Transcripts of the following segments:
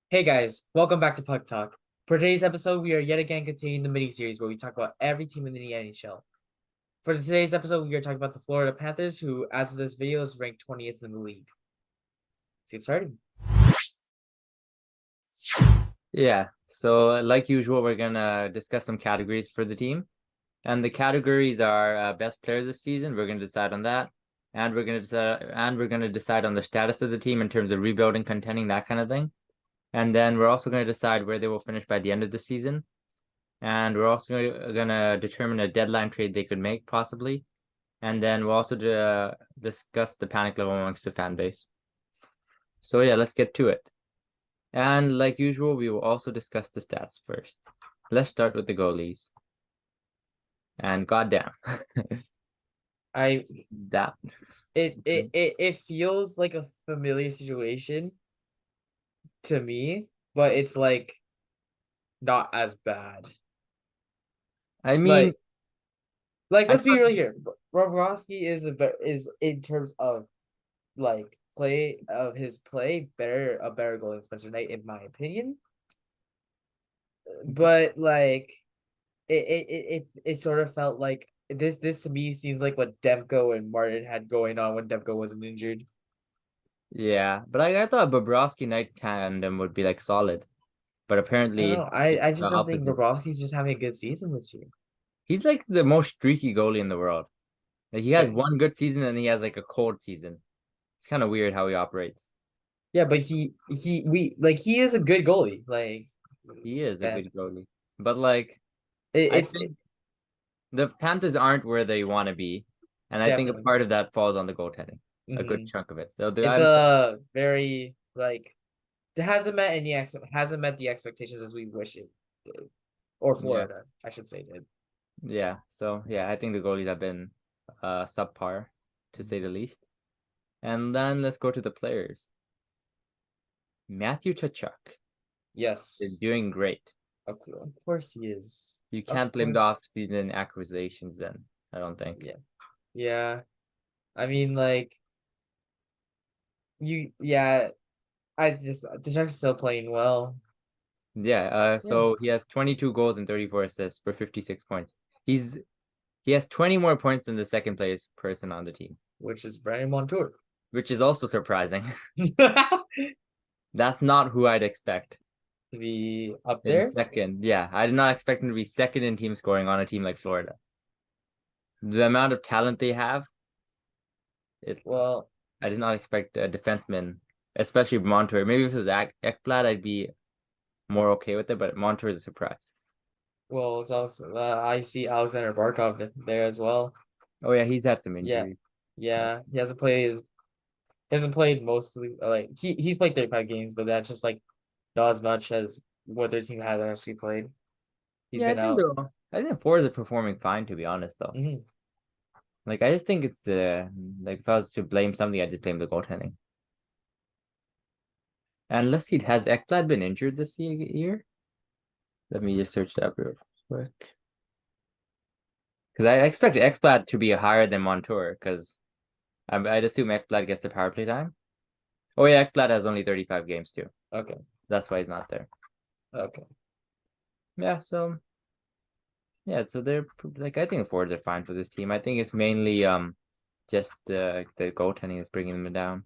Hey guys, welcome back to Puck Talk. For today's episode, we are yet again continuing the mini-series where we talk about every team in the NHL. For today's episode, we are talking about the Florida Panthers, who, as of this video, is ranked 20th in the league. Let's get started. Yeah, so like usual, we're gonna discuss some categories for the team. And the categories are best player this season. We're gonna decide on that. And we're gonna decide on the status of the team in terms of rebuilding, contending, that kind of thing. And then we're also gonna decide where they will finish by the end of the season. And we're also gonna determine a deadline trade they could make, possibly. And then we'll also discuss the panic level amongst the fan base. So yeah, let's get to it. And like usual, we will also discuss the stats first. Let's start with the goalies. And goddamn, I that it feels like a familiar situation to me, but it's like not as bad. I mean, Like, I let's be thought, real here. Bobrovsky is in terms of like play of his play a better goal than Spencer Knight in my opinion. But like it sort of felt like this to me seems like what Demko and Martin had going on when Demko wasn't injured. yeah, but I thought Bobrovsky Knight tandem would be like solid, but I don't apparently know. I it's the just don't think opposite. Bobrovsky's just having a good season this year. He's like the most streaky goalie in the world. Like he has But one good season and he has like a cold season. It's kind of weird how he operates. yeah, but he is a good goalie. Like He is a yeah, good goalie, but like I it's think the Panthers aren't where they want to be, and I think a definitely. part of that falls on the goaltending, a good Hmm. chunk of it. So It's I'm a very like it hasn't met the expectations as we wish it did, or yeah. Florida, I should say, did. Yeah, so yeah, I think the goalies have been subpar to say the least. And then let's go to the players. Matthew Tkachuk is Yes. doing great. Of course he is. You Of can't blame the course. off-season acquisitions then, I don't think. Yeah. Yeah. I mean, like yeah. I just Tkachuk's still playing well. Yeah, Yeah. so he has 22 goals and 34 assists for 56 points. He's he has 20 more points than the second place person on the team, Which is Brandon Montour. which is also surprising. To That's not who I'd expect be up in there. second. Yeah, I did not expect him to be second in team scoring on a team like Florida. The amount of talent they have, it's Well, I did not expect a defenseman, especially Montour. Maybe if it was Ekblad, I'd be more okay with it, but Montour is a surprise. it's also I see Alexander Barkov there as well. Oh yeah, he's had some Yeah. injuries. Yeah, Yeah. He hasn't played mostly like he's played 35 games, but that's just like not as much as what their team has actually played. He's yeah, been out. I think the Fords are performing fine to be honest though. Mhm. Like I just think it's the like if I was to blame something, I'd just blame the goaltending. And let's see, has Ekblad been injured this year? Let me just search that real quick. Because I expected Ekblad to be higher than Montour, because I'd assume Ekblad gets the power play time. Oh yeah, Ekblad has only 35 games too. Okay. That's why he's not there. Okay. Yeah, so yeah, so they're like I think the forwards are fine for this team. I think it's mainly just the goaltending that's bringing them down.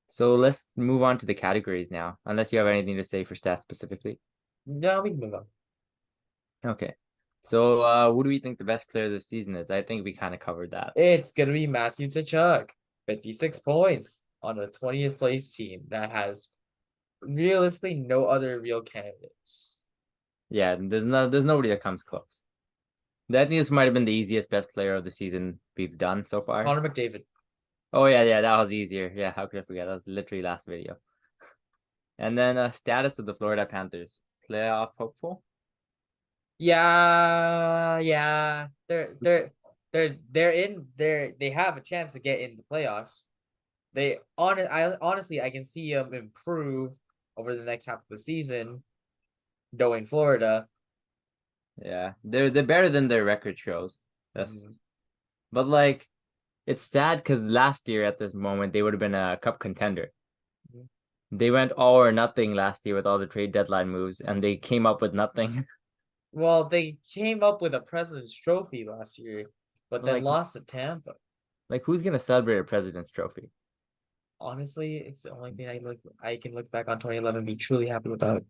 So let's move on to the categories now, unless you have anything to say for stats specifically. Yeah, we can move on. Okay. So who do we think the best player this season is? I think we kind of covered that. It's gonna be Matthew Tkachuk, 56 points on a 20th place team that has realistically no other real candidates. Yeah, there's nobody that comes close. I think this might have been the easiest best player of the season we've done so far. Connor McDavid. Oh yeah, that was easier. Yeah, how could I forget? That was literally last video. And then status of the Florida Panthers. Playoff hopeful? Yeah, yeah. They have a chance to get in the playoffs. I can see them improve over the next half of the season, knowing Florida. Yeah. They're better than their record shows. That's Mhm. but it's sad because last year at this moment they would have been a cup contender. They went all or nothing last year with all the trade deadline moves, and they came up with nothing. Well, they came up with a President's Trophy last year, but then Like, lost to Tampa. who's gonna celebrate a President's Trophy? Honestly, it's the only thing I can look back on 2011 and be truly happy with that.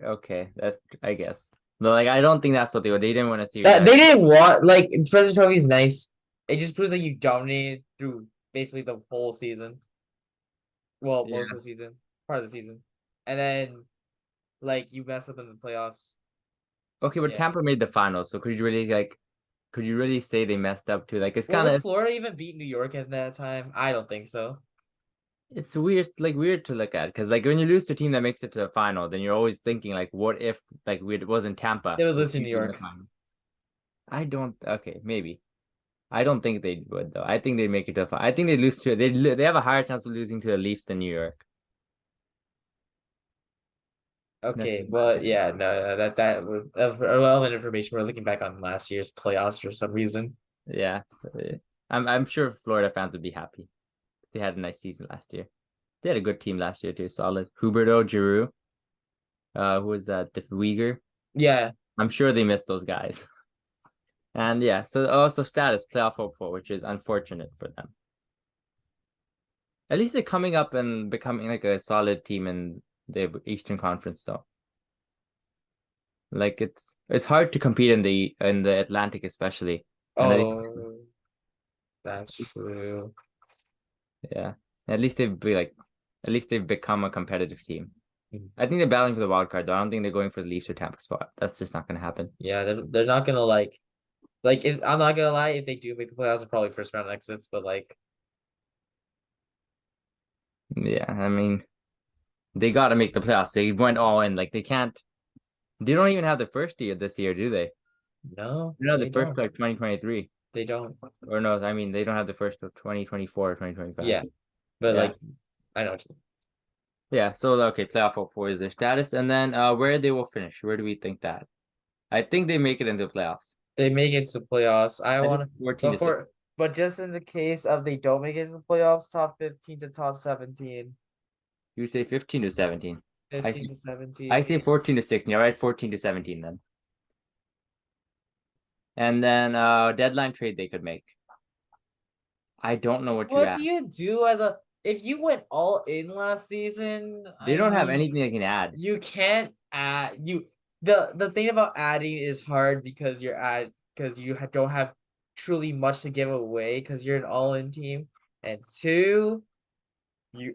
Okay, that's I guess. But like, I don't think that's what they were. They didn't want to see That that. they didn't want like President's Trophy is nice. It just proves that you dominated through basically the whole season. Well, Yeah. most of the season, part of the season, and then like you mess up in the playoffs. Okay, but Yeah. Tampa made the finals, so could you really say they messed up too? Like, it's Well, kind would of Florida even beat New York at that time? I don't think so. it's weird to look at because like when you lose to a team that makes it to the final, then you're always thinking like, what if like it wasn't Tampa? They would lose Would to we New be in the York. final? I don't. Okay, maybe. I don't think they would though. I think they'd make it to the final. I think they lose to they have a higher chance of losing to the Leafs than New York. That's Okay, just my well, opinion. yeah, no, that was relevant information. We're looking back on last year's playoffs for some reason. Yeah, I'm sure Florida fans would be happy. They had a nice season last year. They had a good team last year too. Solid. Huberto, Giroux, who was that? Uyghur. Yeah, I'm sure they missed those guys. And yeah, so also status playoff hopeful, which is unfortunate for them. At least they're coming up and becoming like a solid team in the Eastern Conference, though. Like it's hard to compete in the Atlantic, especially. And oh, that's true. yeah, at least at least they've become a competitive team. Mm. I think they're battling for the wild card, though. I don't think they're going for the Leafs or Tampa spot. That's just not going to happen. Yeah, they're not gonna if, I'm not gonna lie, if they do make the playoffs, they're probably first round exits, but like Yeah, I mean, they got to make the playoffs. They went all in. Like they can't. They don't even have the first year this year, do they? no, They don't have they the first don't. like 2023. They don't. Or no, I mean they don't have the first of 2024 or 2025. Yeah, but Yeah. like I know what you Yeah. So okay, playoff hope is their status. And then where they will finish. Where do we think that? I think they make it into the playoffs. they make it to playoffs. I I think want to 14 to 6. before, but just in the case of they don't make it to the playoffs, top 15 to top 17. You say 15 to 17. I 15 say to 17. I say 14 to 16. All right, 14 to 17 then. And then deadline trade they could make. I don't know what you What do add. you do as a if you went all in last season? They I don't have mean, anything they can add. you can't add you the thing about adding is hard because don't have truly much to give away because you're an all-in team, and two, you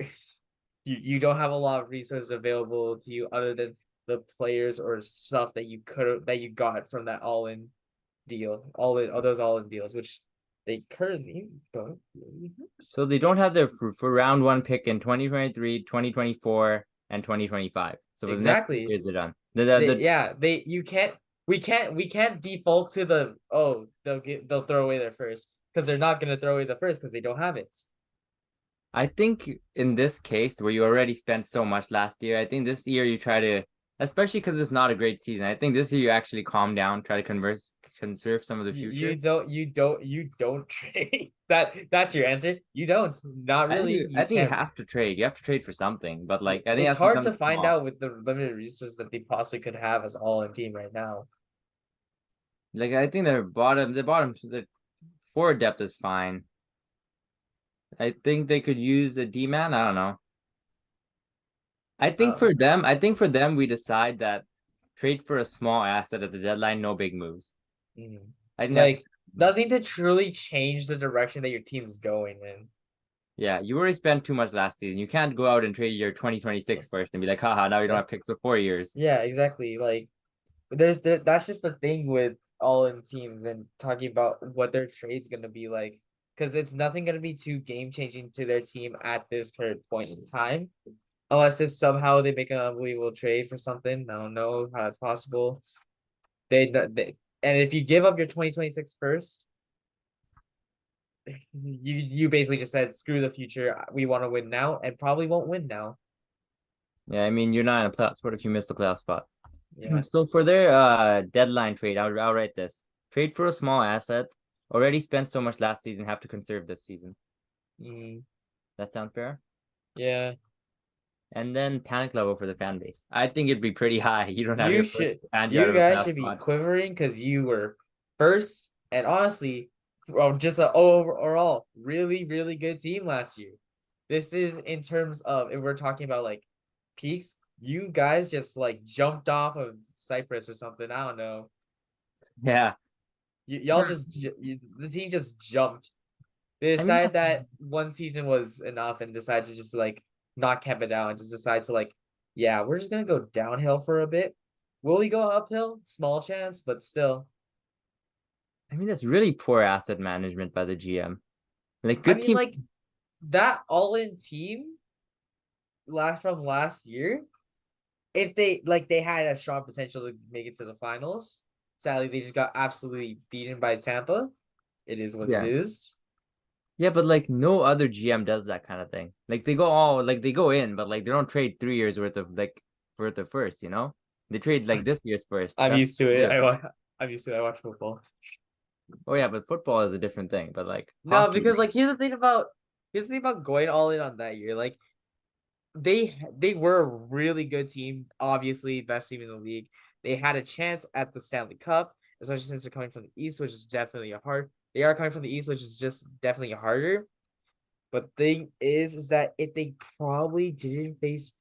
you don't have a lot of resources available to you other than the players or stuff that you got from that all-in deal, all those all-in deals, which they currently don't really have. So they don't have their for round one pick in 2023, 2024, and 2025. So for the next 2 years, Exactly. they're done. They you can't we can't default to the they'll throw away their first because they're not gonna throw away the first because they don't have it. I think in this case where you already spent so much last year, I think this year you try to, especially because it's not a great season. I think this year you actually calm down, try to conserve some of the future. You don't trade. That's your answer. You don't. Not really. I You think you can't. have to trade. You have to trade for something, but like I think it It's has to be hard to something find small. out with the limited resources that they possibly could have as all in team right now. Like I think the forward depth is fine. I think they could use a D man. I don't know. Uh, I think for them, we decide that trade for a small asset at the deadline, no big moves. mhm. I think that's Like nothing to truly change the direction that your team's going in. yeah. You already spent too much last season. You can't go out and trade your 2026 first and be like, haha, now you don't Like have picks for 4 years. yeah, exactly. Like that's just the thing with all in teams and talking about what their trade's gonna be like because it's nothing gonna be too game changing to their team at this current point in time unless if somehow they make an unbelievable trade for something. I don't know how that's possible. They and if you give up your 2026 first, you basically just said screw the future. We want to win now and probably won't win now. Yeah, I mean, you're not in a playoff spot if you miss the playoff spot. Yeah. So for their deadline trade, I'll write this. Trade for a small asset. Already spent so much last season, have to conserve this season. Mm, That sound fair? Yeah. And then panic level for the fan base. I think it'd be pretty high. You don't have You your first should and you're out you of a guys playoff should be spot. quivering because you were first and honestly, well, just an overall really, really good team last year. This is in terms of if we're talking about like peaks, you guys just like jumped off of Cyprus or something. I don't know. Yeah. Y'all just the team just jumped. They I mean, decided that one season was enough and decided to just like not camp it down and just decide to like, yeah, we're just gonna go downhill for a bit. Will we go uphill? Small chance, but still. that's really poor asset management by the GM. Like I good mean, teams. like that all-in team last year. If they had a strong potential to make it to the finals, sadly they just got absolutely beaten by Tampa. It is what it Yeah. is. Yeah, but like no other GM does that kind of thing. Like they go in, but like they don't trade 3 years worth of first, you know? They trade like this year's first. I'm That's used to it. weird. I'm used to it. I watch football. Oh yeah, but football is a different thing. But like No, hockey, because like here's the thing about going all in on that year. Like they were a really good team, obviously best team in the league. They had a chance at the Stanley Cup, especially since they're coming from the East, which is definitely a hard. They are coming from the East, which is just definitely harder. But thing is that if they probably didn't face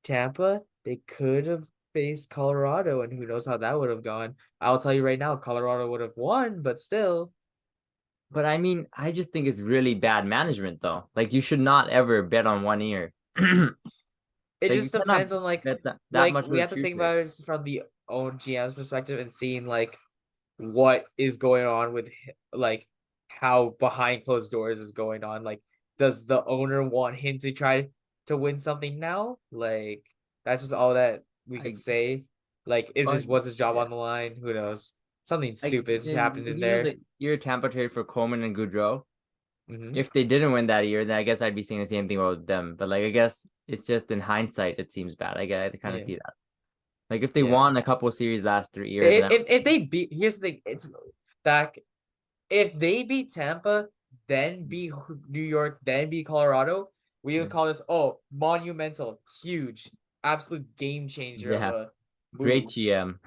Tampa, they could have faced Colorado, and who knows how that would have gone. I'll tell you right now, Colorado would have won, but still, but I mean, I just think it's really bad management though. Like you should not ever bet on one year. it Like you just cannot depends on bet that like much of we a have to think future. about it from the own GM's perspective and seeing like what is going on with like how behind closed doors is going on. Like, does the owner want him to try to win something now? Like, that's just all that we could I say. Like, is but his was his job yeah. on the line? Who knows? Something Like stupid in happened in the there. year Tampa trade for Coleman and Goudreau. Hmm. If they didn't win that year, then I guess I'd be saying the same thing about them. But like I guess it's just in hindsight, it seems bad. I kind of Yeah, see that. Like if they yeah. won a couple of series last 3 years, then If they beat, here's the thing. It's back. If they beat Tampa, then beat New York, then beat Colorado, we would call this monumental, huge, absolute game changer of yeah, a great move. GM.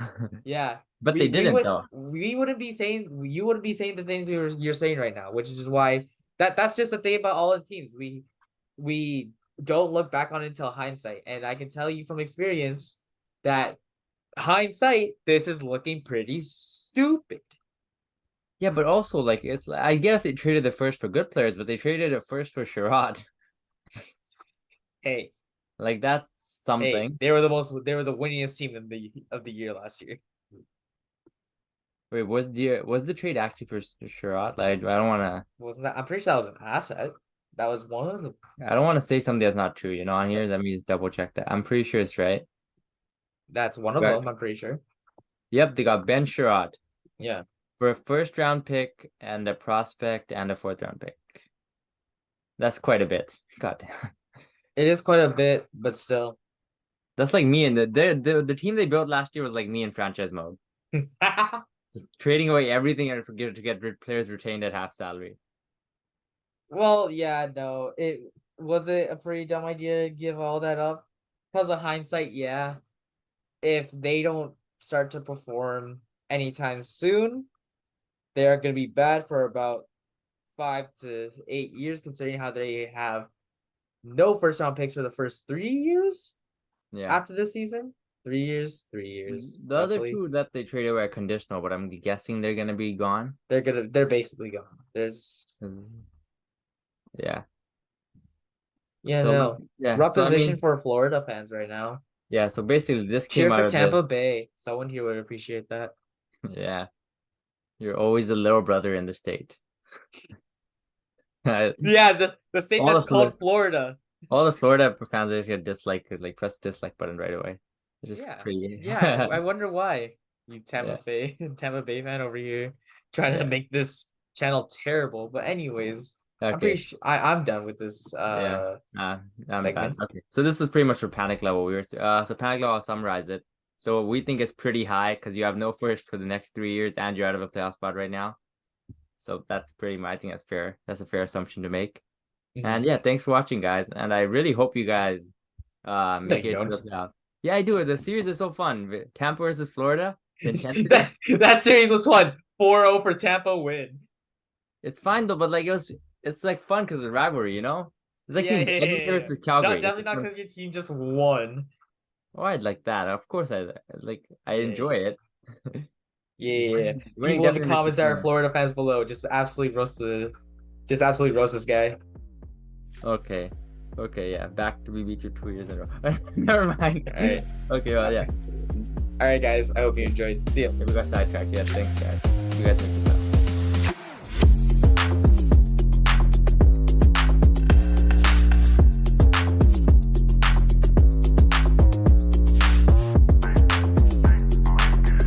Yeah. But they didn't though. We wouldn't be saying you wouldn't be saying the things you're saying right now, which is just why that's just the thing about all the teams. We don't look back on it until hindsight. And I can tell you from experience that hindsight, this is looking pretty stupid. Yeah, but also like it's I guess they traded the first for good players, but they traded it first for Sherrod. Hey, Like that's hey, something. they were the winningest team of the year last year. Wait, was the trade actually for Sherrod? Like I don't wanna Wasn't that? I'm pretty sure that was an asset. That was one of the. I don't want to say something that's not true, on here. Let me just double check that. I'm pretty sure it's right. That's one of Right. them. I'm pretty sure. Yep, they got Ben Sherrod Yeah, for a first round pick and a prospect and a fourth round pick. That's quite a bit. God damn. it is quite a bit, but still. That's like me and the team they built last year was like me in franchise mode. Just trading away everything and forget to get players retained at half salary. Well, yeah, no. It a pretty dumb idea to give all that up. Because of hindsight, yeah. If they don't start to perform anytime soon, they are going to be bad for about 5 to 8 years, considering how they have no first round picks for the first 3 years Yeah. after this season. 3 years, 3 years, The other roughly. two that they traded were conditional, but I'm guessing they're gonna be gone. They're basically gone. There's Yeah. yeah, So no. yeah. Rough So I position mean, for Florida fans right now. yeah. So basically, this Cheer came for out of the Tampa Bay. Someone here would appreciate that. yeah. You're always the little brother in the state. all Yeah, the state the that's Florida, called Florida. all the Florida fans just get dislike, like press dislike button right away. It's just Yeah. pretty. Yeah, I wonder why. You Yeah. Tampa Bay fan over here trying to Yeah. make this channel terrible. But anyways, I'm pretty Okay. sure I'm done with this Yeah. I'm done. segment. Okay. So this is pretty much for panic level. So panic level, I'll summarize it. So we think it's pretty high because you have no first for the next 3 years and you're out of a playoff spot right now. So that's pretty much, I think that's fair. That's a fair assumption to make. And yeah, thanks for watching, guys. And I really hope you guys make you it to don't. the playoffs. Yeah, I do. The series is so fun. Tampa versus Florida, the intensity. that series was fun. 4-0 for Tampa win. It's fine though, but like it's like fun because of rivalry, you know? It's like seeing Edmonton versus No, Calgary. definitely not because your team just won. Oh, I'd like that. Of course, I enjoy it. Yeah. Winning People in the definitely makes comments it that are fun. Florida fans below just absolutely roast this guy. Okay. Okay, yeah. Back to we beat you 2 years in a row. Never mind. All right. Okay, well, yeah. All right, guys. I hope you enjoyed. See ya. Okay, we got sidetracked. Yeah, thanks, guys. You guys make it fun.